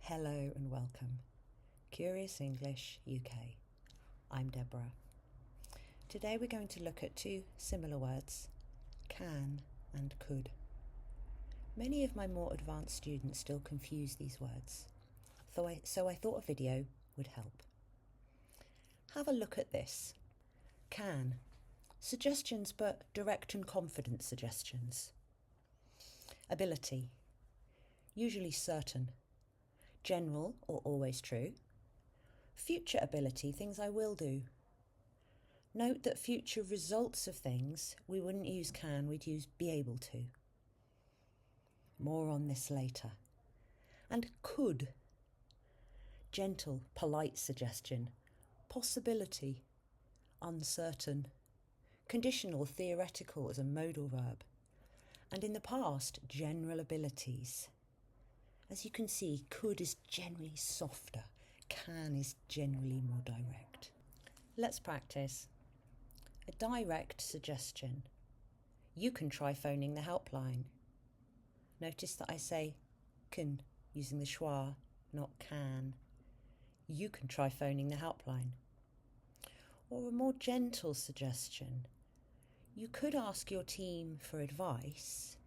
Hello and welcome. Curious English UK. I'm Deborah. Today we're going to look at two similar words, can and could. Many of my more advanced students still confuse these words, so I thought a video would help. Have a look at this. Can. Suggestions, but direct and confident suggestions. Ability. Usually certain. General or always true. Future ability, things I will do. Note that future results of things, we wouldn't use can, we'd use be able to. More on this later. And could. Gentle, polite suggestion. Possibility. Uncertain. Conditional, theoretical as a modal verb. And in the past, general abilities. As you can see, could is generally softer, can is generally more direct. Let's practice. A direct suggestion. You can try phoning the helpline. Notice that I say can using the schwa, not can. You can try phoning the helpline. Or a more gentle suggestion. You could ask your team for advice.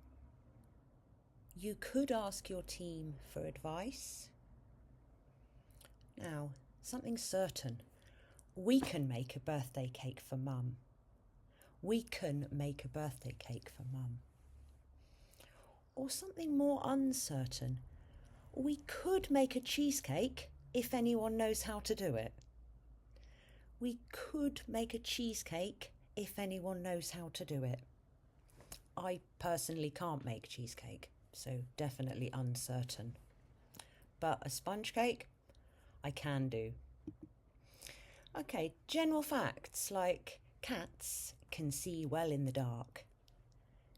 You could ask your team for advice. Now, something certain. We can make a birthday cake for Mum. We can make a birthday cake for Mum. Or something more uncertain. We could make a cheesecake if anyone knows how to do it. We could make a cheesecake if anyone knows how to do it. I personally can't make cheesecake, so definitely uncertain. But a sponge cake, I can do. Okay, general facts like cats can see well in the dark.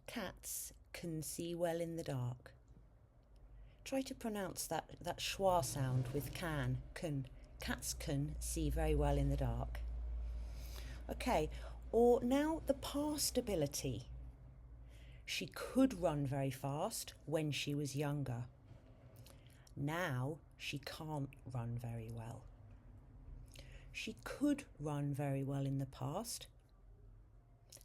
Cats can see well in the dark. Try to pronounce that schwa sound with can. Cats can see very well in the dark. Okay, or now the past ability. She could run very fast when she was younger. Now she can't run very well. She could run very well in the past.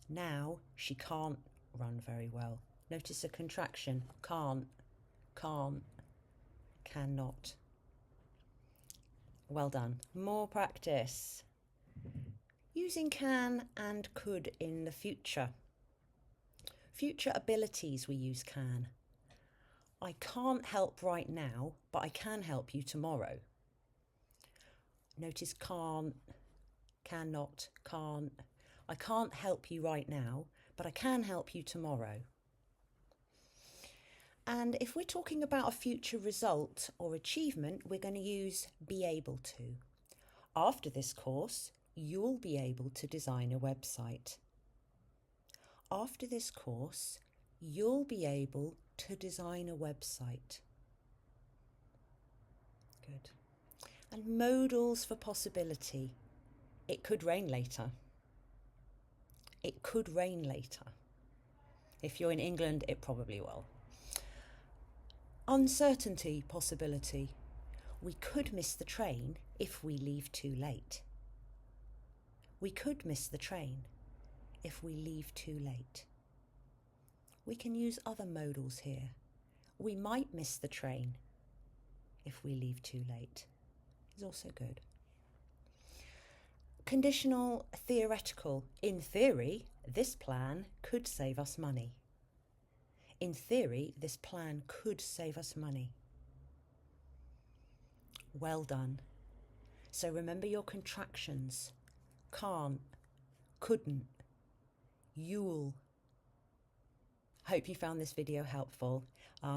Now she can't run very well. Notice a contraction. Can't, cannot. Well done. More practice. Using can and could in the future. Future abilities we use can. I can't help right now, but I can help you tomorrow. Notice can't, cannot, can't. I can't help you right now, but I can help you tomorrow. And if we're talking about a future result or achievement, we're going to use be able to. After this course, you'll be able to design a website. After this course, you'll be able to design a website. Good. And modals for possibility. It could rain later. It could rain later. If you're in England, it probably will. Uncertainty, possibility. We could miss the train if we leave too late. We could miss the train if we leave too late. We can use other modals here. We might miss the train if we leave too late. Is also good. Conditional, theoretical. In theory, this plan could save us money. In theory, this plan could save us money. Well done. So remember your contractions. Can't, couldn't, you'll. Hope you found this video helpful.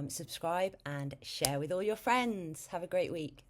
Subscribe and share with all your friends. Have a great week.